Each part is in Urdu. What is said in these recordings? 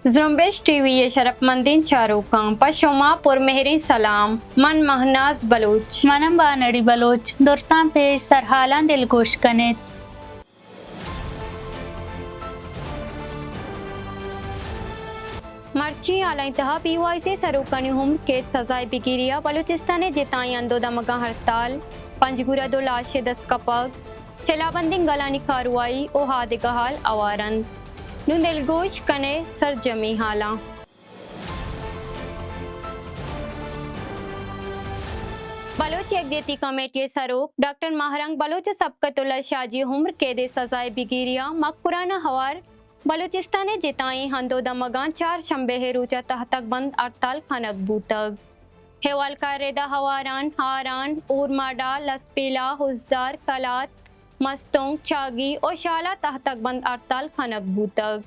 زرمبش ٹی وی شرفمندین چاروکاں پشما پرمہری سلام من مہناز بلوچ منم بانڑی بلوچ درستان پیش سرحالان دلگوش کنید مرچی اعلی انتہا پی وائی سی سروکنی ہم کے سزائے بگیریا بلوچستان جتائیں اندو دمگا ہڑتال پنجگورہ دو لاش دستکپگ سیلا بندی گلانی کاروائی او ہادگا حال اوارن نو دلگوش کنے سرجمی حالاں بلوچ یکجہتی کمیٹی سروک ڈاکٹر ماہرنگ بلوچ سبقت اللہ شاجی عمر قید سزائے بگیریا مقبرانہ ہوار بلوچستان جتائیں ہندو دمگان چار شنبہ روچہ تحتک بند ہڑتال خنک بوتگ حوال کاریدہ ہواران ہاران اورماڈا لسپیلا حزدار کلات مستونگ چاگی اور شالا تحتک بند ہڑتال خنک بوتگ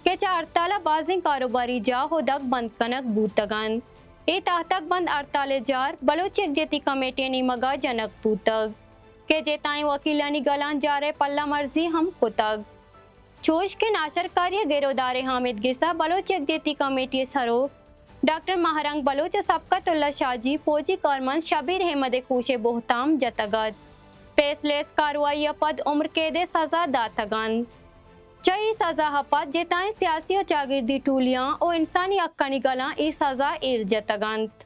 کچا ہڑتالا بازیں کاروباری جا ہدک بند کنک بوتگان ای تحتک بند ہڑتال جار بلوچ یکجہتی کمیٹی نی مگا جنک بوتگ کہ جتائیں وکیلانی گلان جارے پلہ مرضی ہم کتگ چوش کے ناشر کاری گیرودار حامد گسا بلوچ یکجہتی کمیٹی سروک ڈاکٹر ماہرنگ بلوچ سبقت اللہ شاجی فوجی کارمند شبیر احمد کوش بہتام جتگت فیصلیس کاروائی پد عمر قید سزا داتگان چئی سزا ہپت جتائیں سیاسی و چاگردی ٹولیاں او انسانی حقانی گلاں ای سزا ایر جتگانت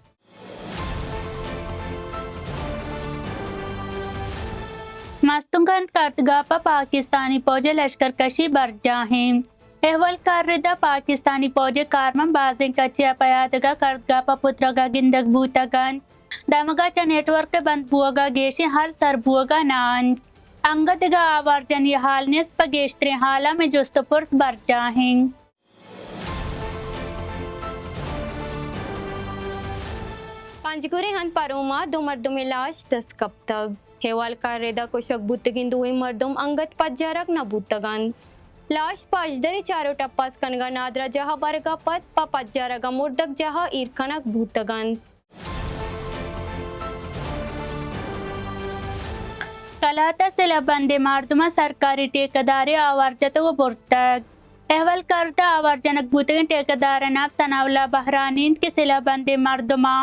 مستنگن کرتگاپا پاکستانی فوج لشکر کشی بر جاہیں احول کردہ پاکستانی فوج کارمن بازیں کچیا پیادگا کردگاپا پترگا گندگ بوتگان دمگا چا نیٹ ورک بند بوگا گیشی ہر سر بوگا نان انگدگا آوار جنی حال نسپ گیشترین حالا میں جست پرس بر جاہیں پنجگوری ہند پروما دو مردم لاش دستکپتگ حوال کاریدہ کشک بوتگین دوئی مردم انگت پجارک نہ بوتگان لاش پاجدری چارو ٹپاس کنگا نادرا جہاں برگا پت پا پجارگا مردک جہاں ایرکنک بوتگان کلاتا سیلا بندے مردمہ سرکاری ٹیکداری آوار جتو برتگ احول کردہ آوار جنک بوتگین ٹیکدار ناب سناولا بحرانین کے سیلا بندے مردمہ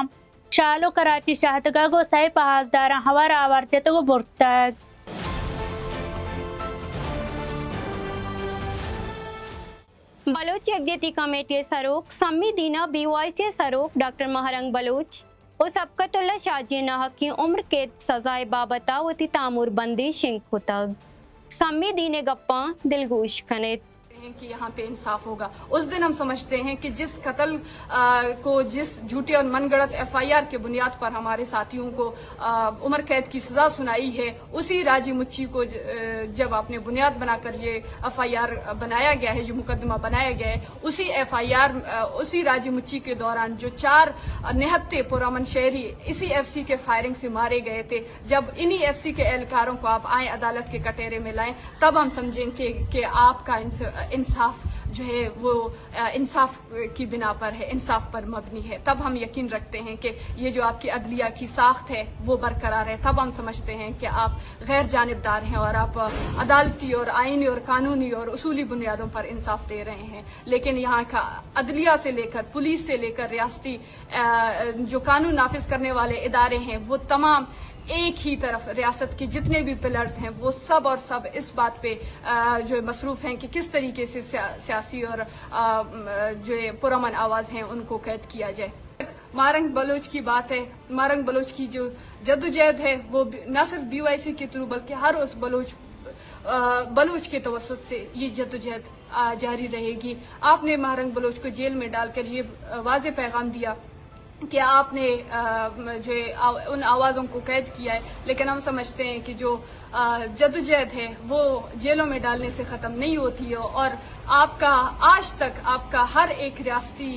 شالو کراچی شاہدگا گو سائی پہازداران ہوار آوار جتو برتگ بلوچ یکجہتی کمیٹی سروک سمی دینا بی وائی سی سروک ڈاکٹر ماہرنگ بلوچ او سبقت اللہ شاجی ناحق کی عمر قید سزائے بابتا وتی تعمر بندی شنک ہوتگ سمی دینے گپاں دلگوش کنید کہ یہاں پہ انصاف ہوگا اس دن ہم سمجھتے ہیں کہ جس قتل کو جس جھوٹے اور من گڑت ایف آئی آر کے بنیاد پر ہمارے ساتھیوں کو عمر قید کی سزا سنائی ہے اسی راجی مچی کو جب آپ نے بنیاد بنا کر یہ ایف آئی آر بنایا گیا ہے جو مقدمہ بنایا گیا ہے اسی ایف آئی آر اسی راجی مچی کے دوران جو چار نہتے پرامن شہری اسی ایف سی کے فائرنگ سے مارے گئے تھے جب انہی ایف سی کے اہلکاروں کو آپ آئیں عدالت کے کٹہرے میں لائیں تب ہم سمجھیں کہ آپ کا انصاف جو ہے وہ انصاف کی بنا پر ہے انصاف پر مبنی ہے تب ہم یقین رکھتے ہیں کہ یہ جو آپ کی عدلیہ کی ساخت ہے وہ برقرار ہے تب ہم سمجھتے ہیں کہ آپ غیر جانبدار ہیں اور آپ عدالتی اور آئینی اور قانونی اور اصولی بنیادوں پر انصاف دے رہے ہیں لیکن یہاں کا عدلیہ سے لے کر پولیس سے لے کر ریاستی جو قانون نافذ کرنے والے ادارے ہیں وہ تمام ایک ہی طرف ریاست کے جتنے بھی پلرز ہیں وہ سب اور سب اس بات پہ جو مصروف ہیں کہ کس طریقے سے سیاسی اور جو پرامن آواز ہیں ان کو قید کیا جائے مارنگ بلوچ کی بات ہے مارنگ بلوچ کی جو جدوجہد ہے وہ نہ صرف بی وائی سی کے تھرو بلکہ ہر اس بلوچ کے توسط سے یہ جدوجہد جاری رہے گی آپ نے مارنگ بلوچ کو جیل میں ڈال کر یہ واضح پیغام دیا کہ آپ نے جو ان آوازوں کو قید کیا ہے لیکن ہم سمجھتے ہیں کہ جو جدوجہد ہے وہ جیلوں میں ڈالنے سے ختم نہیں ہوتی ہے اور آپ کا آج تک آپ کا ہر ایک ریاستی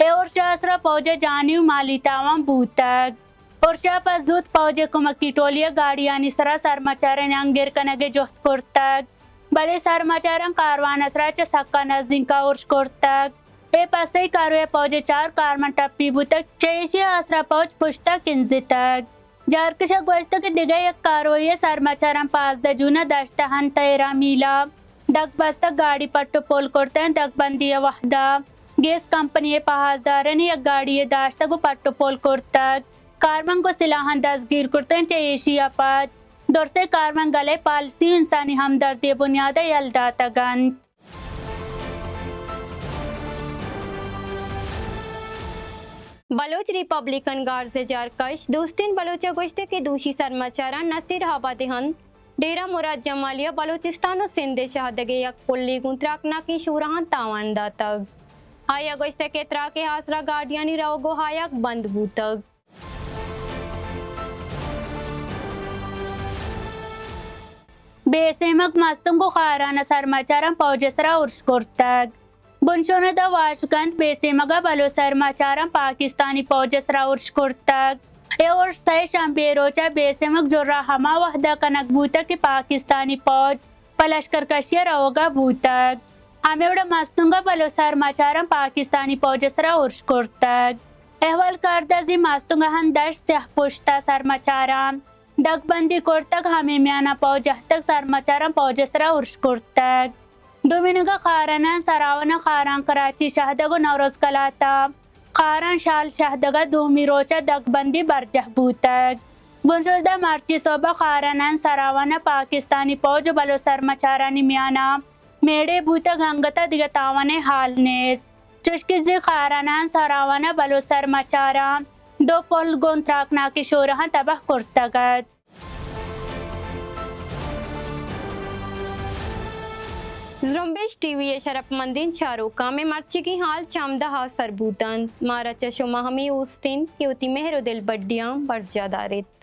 Urshasra Poja Janiu Malitavam Butag. Ursha Pazut Poja Kumakitolia Guardiani Sara Sarmacharan Angir Kanage Joht Kurtag. Bale Sarmacharan Karvanas Racha Sakanas Zinka Ursh Kurtag. Pasai Karwe Poja Char Karman Tapi Butak Cheshi Asra Poj Pushta Kinzitag. Jarkisha Gwesta ke Digay Karoye Sarmacharan Pas the Juna Dashta Hantaira Mila. Dagbasta Gadi Patto Pol Kurtan Dagbandiya Wahda. Gas company پہازدارن یا گاڑی داشتہ کو پٹو پول کرتگ کارمن کو سلاحان دستگیر کرتن چیشی اپاد دور سے کارمن گلے پالسی انسانی ہمدردی بنیاد یلداتا گند بلوچ ریپبلکن گارز جارکش دوستین بلوچ گوشتے کے دوشی سرماچاران نصیر آبادی ہن ڈیرہ مراد جمالیہ بلوچستان و سندھ شہدگے یک پلی گنتراکنا کی شورہان تاوان داتگ آیا گوشتہ کے تراک حاصرہ گاڑیانی روگو ہایک بند بوتگ بے سیمک مستن کو خارانہ سرماچاران پوجسرا ارش کرتگ بنشونہ دا واشکند بے سیمگا بلو سرماچاران پاکستانی پوجسرا ارش کرتگ اے ارش سہ شنبے روچہ بے سیمک جرہ ہما وحدہ کنک بوتا کہ پاکستانی پوج پلشکر کشی روگا بوتگ ہمیوڑا مستنگا بلو سرماچاران پاکستانی پوجسرا ارش کرتگ احوال کردہ زی مستنگا ہن دشت سیح پشتا سرماچاران دگ بندی کرتگ ہمیں میانا پوجہتگ سرماچاران پوجسرا ارش کرتگ دومینگا خارانان سراوانا خاران کراچی شہدگو نوروز کلاتا خاران شال شہدگا دومی روچا دگ بندی برجہ بوتگ بنشدہ مارچی صوبہ خارانان سراوانا پاکستانی پوج بلو سرماچارانی میانا میڑے بوتا گنگتا دیگتاوانے حال نیز چشکی زی خارانان سراوانا بلو سرماچاران دو پول گونتراکنا کی شورہان تباہ کرتگد زرمبش ٹی وی شرف مندین چاروکا میں مرچی کی حال چامدہ سربوتن مارا چشو مہمی اوستین کیوتی مہر دل بڈیاں برجا دارت